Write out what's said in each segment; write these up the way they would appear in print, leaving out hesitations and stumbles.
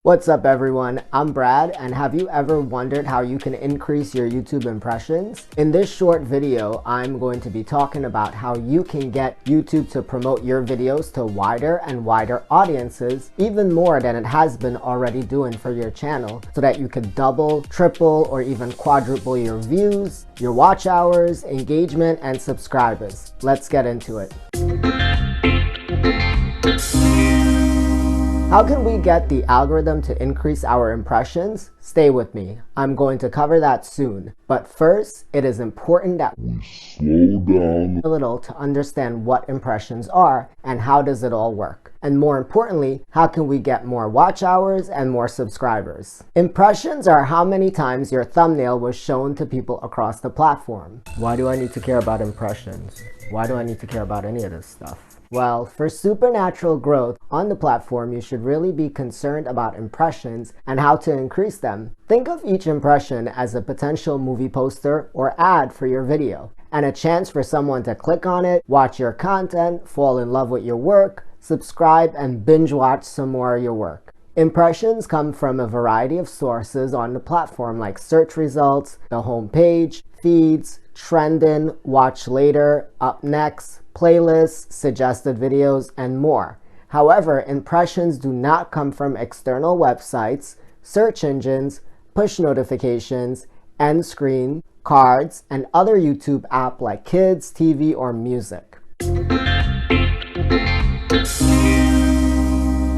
What's up everyone, I'm Brad, and have you ever wondered how you can increase your YouTube impressions? In this short video, I'm going to be talking about how you can get YouTube to promote your videos to wider and wider audiences, even more than it has been already doing for your channel, so that you could double, triple, or even quadruple your views, your watch hours, engagement, and subscribers. Let's get into it. How can we get the algorithm to increase our impressions? Stay with me. I'm going to cover that soon. But first, it is important that we slow down a little to understand what impressions are and how does it all work. And more importantly, how can we get more watch hours and more subscribers? Impressions are how many times your thumbnail was shown to people across the platform. Why do I need to care about impressions? Why do I need to care about any of this stuff? Well, for supernatural growth on the platform, you should really be concerned about impressions and how to increase them. Think of each impression as a potential movie poster or ad for your video, and a chance for someone to click on it, watch your content, fall in love with your work, subscribe, and binge watch some more of your work. Impressions come from a variety of sources on the platform like search results, the home page, feeds, trending, watch later, up next, playlists, suggested videos, and more. However, impressions do not come from external websites, search engines, push notifications, end screen, cards, and other YouTube apps like kids, TV, or music.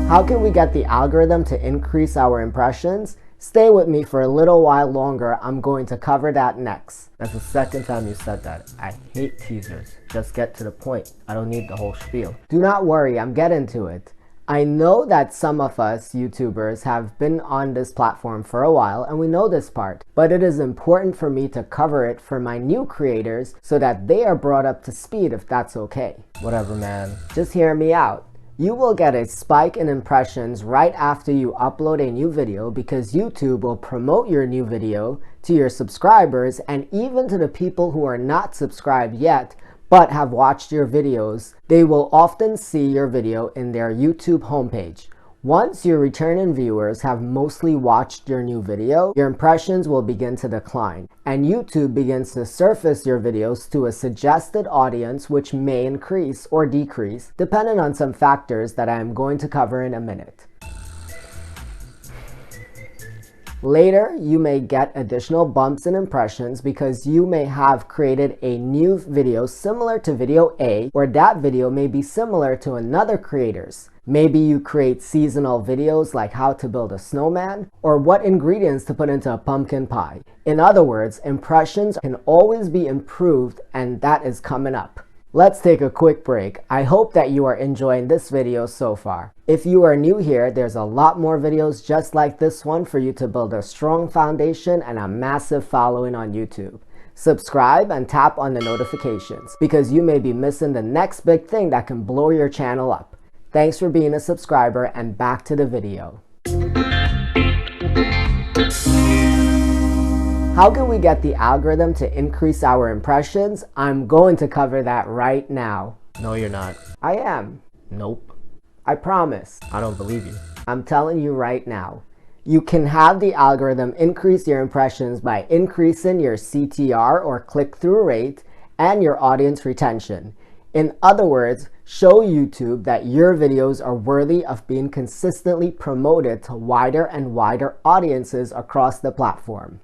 How can we get the algorithm to increase our impressions? Stay with me for a little while longer. I'm going to cover that next. That's the second time you said that. I hate teasers. Just get to the point. I don't need the whole spiel. Do not worry, I'm getting to it. I know that some of us YouTubers have been on this platform for a while and we know this part, but it is important for me to cover it for my new creators so that they are brought up to speed, if that's okay. Whatever, man. Just hear me out. You will get a spike in impressions right after you upload a new video because YouTube will promote your new video to your subscribers and even to the people who are not subscribed yet but have watched your videos. They will often see your video in their YouTube homepage. Once your returning viewers have mostly watched your new video, your impressions will begin to decline, and YouTube begins to surface your videos to a suggested audience which may increase or decrease, depending on some factors that I am going to cover in a minute. Later, you may get additional bumps in impressions because you may have created a new video similar to video A, or that video may be similar to another creator's. Maybe you create seasonal videos like how to build a snowman or what ingredients to put into a pumpkin pie. In other words, impressions can always be improved, and that is coming up. Let's take a quick break. I hope that you are enjoying this video so far. If you are new here, there's a lot more videos just like this one for you to build a strong foundation and a massive following on YouTube. Subscribe and tap on the notifications because you may be missing the next big thing that can blow your channel up. Thanks for being a subscriber, and back to the video. How can we get the algorithm to increase our impressions? I'm going to cover that right now. No, you're not. I am. Nope. I promise. I don't believe you. I'm telling you right now. You can have the algorithm increase your impressions by increasing your CTR or click-through rate and your audience retention. In other words, show YouTube that your videos are worthy of being consistently promoted to wider and wider audiences across the platform.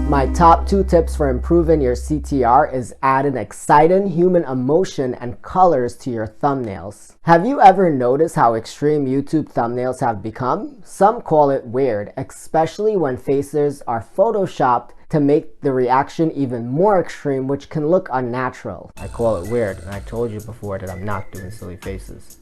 My top 2 tips for improving your CTR is adding exciting human emotion and colors to your thumbnails. Have you ever noticed how extreme YouTube thumbnails have become? Some call it weird, especially when faces are photoshopped to make the reaction even more extreme, which can look unnatural. I call it weird, and I told you before that I'm not doing silly faces.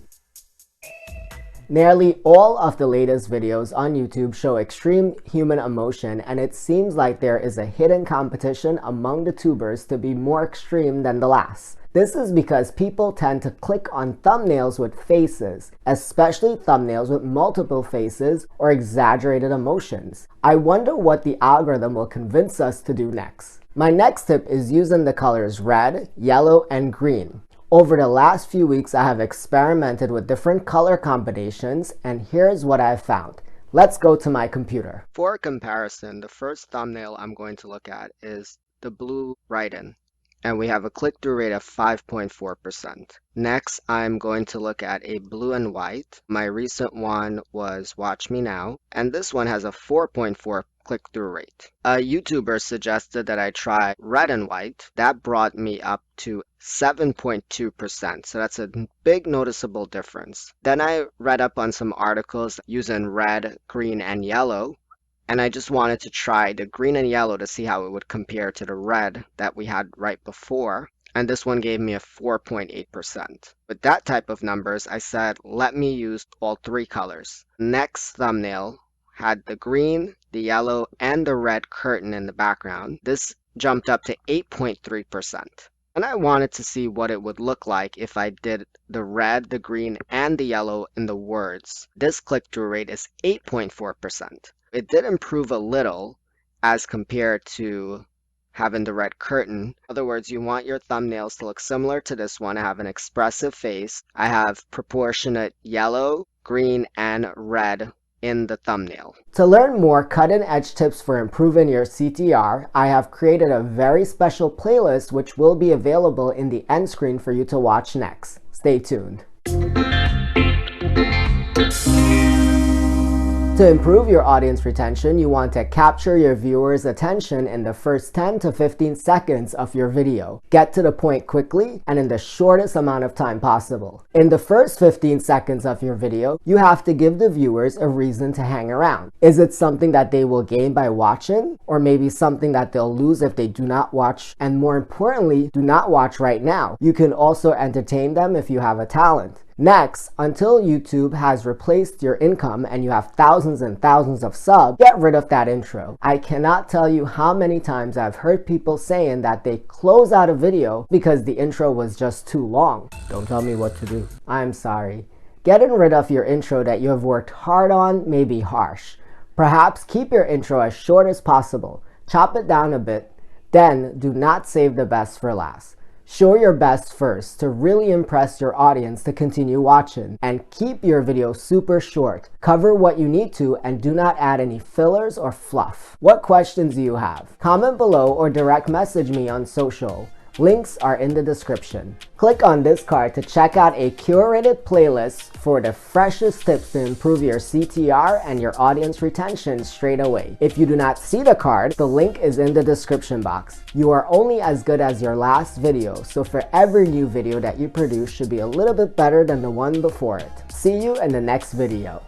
Nearly all of the latest videos on YouTube show extreme human emotion, and it seems like there is a hidden competition among the tubers to be more extreme than the last. This is because people tend to click on thumbnails with faces, especially thumbnails with multiple faces or exaggerated emotions. I wonder what the algorithm will convince us to do next. My next tip is using the colors red, yellow, and green. Over the last few weeks, I have experimented with different color combinations, and here's what I've found. Let's go to my computer. For comparison, the first thumbnail I'm going to look at is the blue write-in, and we have a click-through rate of 5.4%. Next, I'm going to look at a blue and white. My recent one was Watch Me Now, and this one has a 4.4 click-through rate. A YouTuber suggested that I try red and white. That brought me up to 7.2%, so that's a big noticeable difference. Then I read up on some articles using red, green, and yellow, and I just wanted to try the green and yellow to see how it would compare to the red that we had right before. And this one gave me a 4.8%. With that type of numbers, I said, let me use all three colors. Next thumbnail had the green, the yellow, and the red curtain in the background. This jumped up to 8.3%. And I wanted to see what it would look like if I did the red, the green, and the yellow in the words. This click-through rate is 8.4%. It did improve a little as compared to having the red curtain. In other words, you want your thumbnails to look similar to this one. I have an expressive face. I have proportionate yellow, green, and red in the thumbnail. To learn more cutting-edge tips for improving your CTR, I have created a very special playlist which will be available in the end screen for you to watch next. Stay tuned. To improve your audience retention, you want to capture your viewers' attention in the first 10 to 15 seconds of your video. Get to the point quickly and in the shortest amount of time possible. In the first 15 seconds of your video, you have to give the viewers a reason to hang around. Is it something that they will gain by watching? Or maybe something that they'll lose if they do not watch, and more importantly, do not watch right now? You can also entertain them if you have a talent. Next, until YouTube has replaced your income and you have thousands and thousands of subs, get rid of that intro. I cannot tell you how many times I've heard people saying that they close out a video because the intro was just too long. Don't tell me what to do. I'm sorry. Getting rid of your intro that you have worked hard on may be harsh. Perhaps keep your intro as short as possible. Chop it down a bit. Then do not save the best for last. Show your best first to really impress your audience to continue watching, and keep your video super short. Cover what you need to and do not add any fillers or fluff. What questions do you have? Comment below or direct message me on social. Links are in the description. Click on this card to check out a curated playlist for the freshest tips to improve your CTR and your audience retention straight away. If you do not see the card, the link is in the description box. You are only as good as your last video, so for every new video that you produce should be a little bit better than the one before it. See you in the next video.